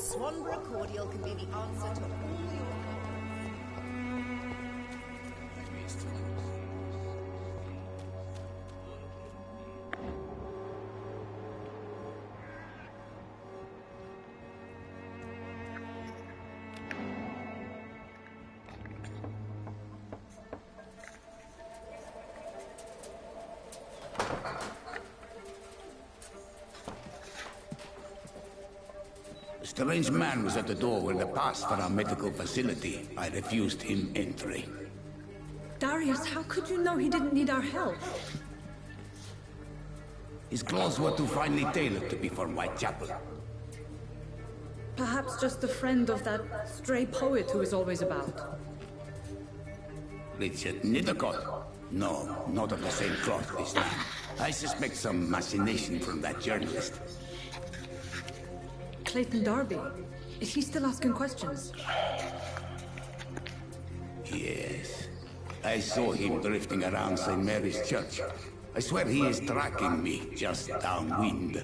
Swanborough cordial can be the answer to all your A strange man was at the door with a pass for our medical facility. I refused him entry. Darius, how could you know he didn't need our help? His clothes were too finely tailored to be for Whitechapel. Perhaps just a friend of that stray poet who is always about. Richard Nethercott? No, not of the same cloth this time. I suspect some machination from that journalist. Clayton Darby. Is he still asking questions? Yes. I saw him drifting around St. Mary's Church. I swear he is tracking me, just downwind.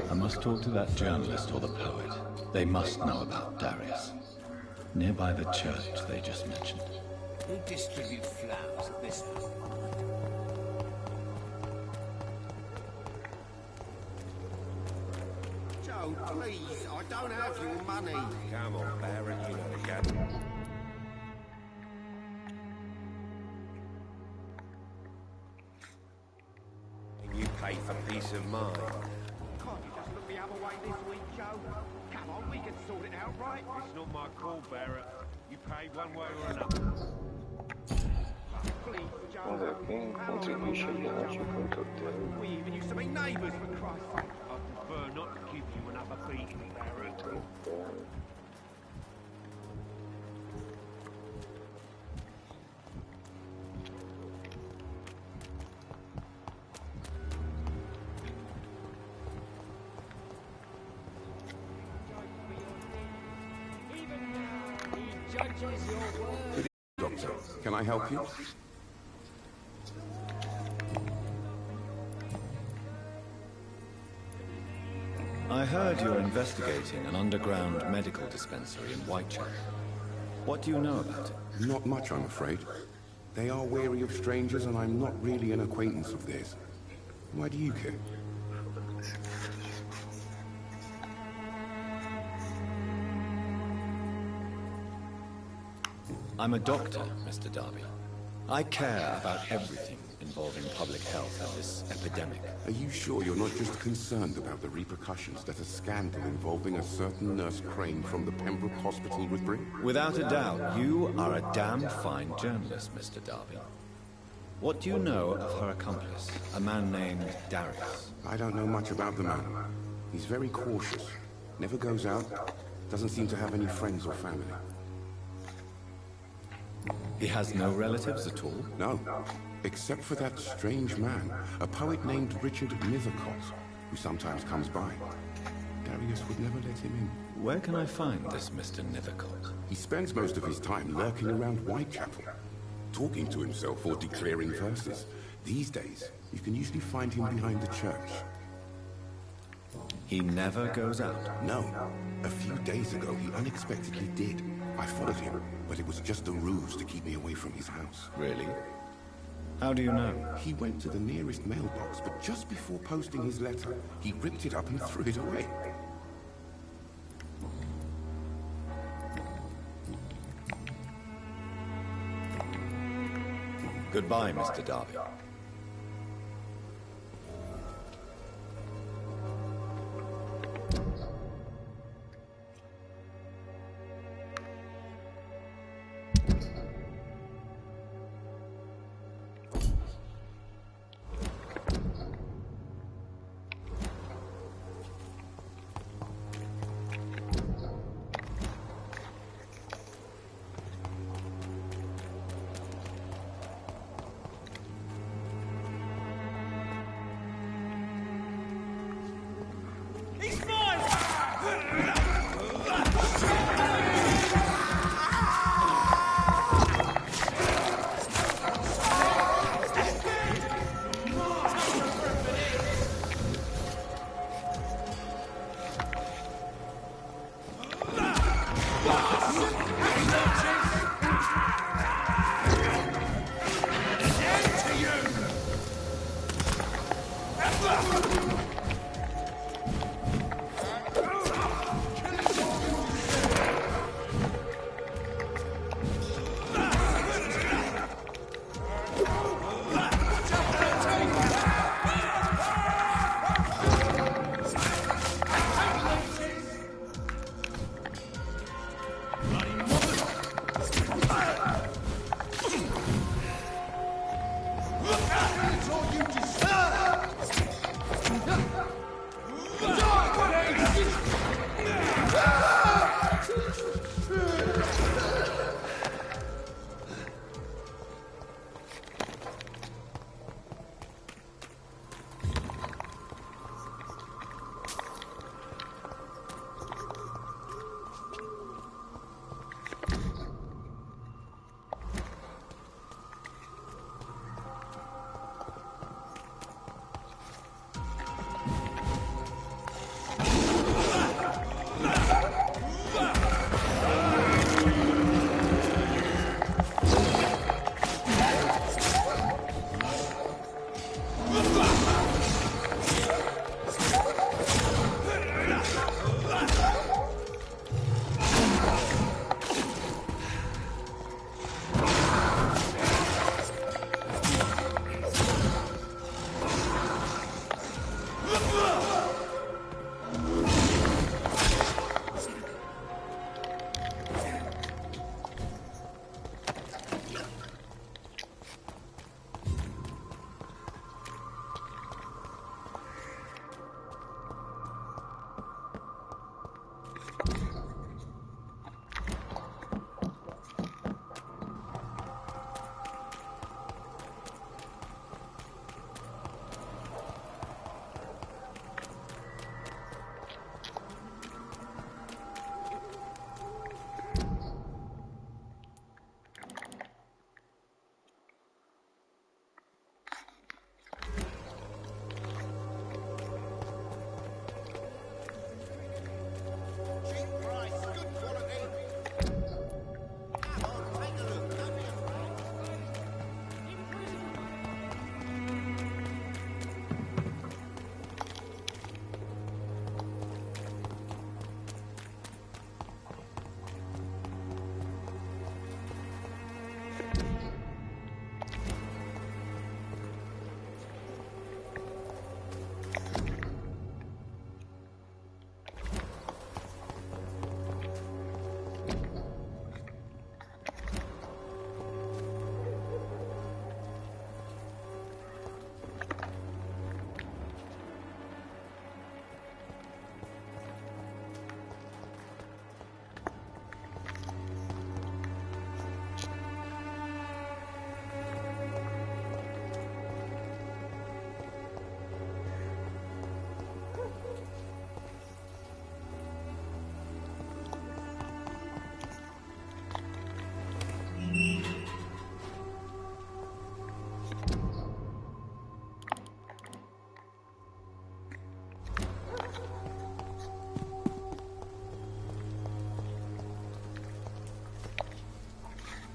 I must talk to that journalist or the poet. They must know about Darius. Nearby the church they just mentioned. Who distributes flowers at this house? Joe, please, I don't have your money. Come on, Baron, you know the game. You pay for peace of mind. Can't you just look the other way this week, Joe? Come on, we can sort it out, right? It's not my call, Barrett. You pay one way or another. Please, Joe. Olha, quem contribui viagem com coquetel. We even used to be neighbours, for Christ's sake. I prefer not to give you another beating, Barrett. Doctor, can I help you? I heard you're investigating an underground medical dispensary in Whitechapel. What do you know about it? Not much, I'm afraid. They are wary of strangers, and I'm not really an acquaintance of theirs. Why do you care? I'm a doctor, Mr. Darby. I care about everything involving public health and this epidemic. Are you sure you're not just concerned about the repercussions that a scandal involving a certain Nurse Crane from the Pembroke Hospital would bring? Without a doubt, you are a damn fine journalist, Mr. Darby. What do you know of her accomplice, a man named Darius? I don't know much about the man. He's very cautious. Never goes out. Doesn't seem to have any friends or family. He has no relatives at all? No, except for that strange man, a poet named Richard Nethercott, who sometimes comes by. Darius would never let him in. Where can I find this Mr. Nethercott? He spends most of his time lurking around Whitechapel, talking to himself or declaring verses. These days, you can usually find him behind the church. He never goes out? No. A few days ago, he unexpectedly did. I followed him, but it was just a ruse to keep me away from his house. Really? How do you know? He went to the nearest mailbox, but just before posting his letter, he ripped it up and threw it away. Goodbye, Mr. Darby.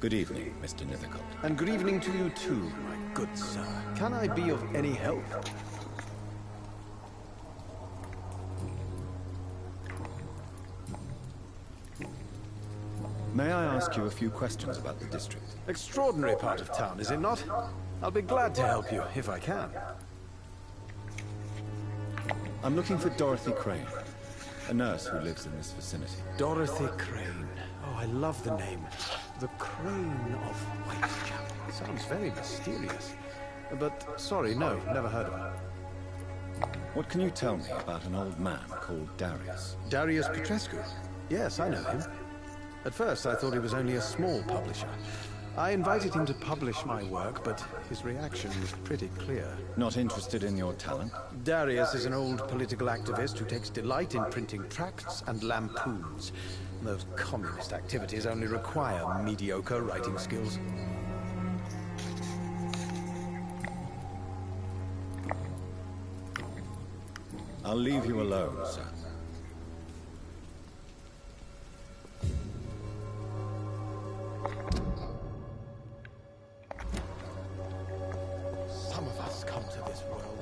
Good evening, Mr. Nithercott. And good evening to you too, my good sir. Can I be of any help? May I ask you a few questions about the district? Extraordinary part of town, is it not? I'll be glad to help you, if I can. I'm looking for Dorothy Crane, a nurse who lives in this vicinity. Dorothy Crane. Oh, I love the name. The Crane of Whitechapel. Sounds very mysterious. But, sorry, no, never heard of her. What can you tell me about an old man called Darius? Darius Petrescu? Yes, I know him. At first, I thought he was only a small publisher. I invited him to publish my work, but his reaction was pretty clear. Not interested in your talent? Darius is an old political activist who takes delight in printing tracts and lampoons. Those communist activities only require mediocre writing skills. I'll leave you alone, sir. Some of us come to this world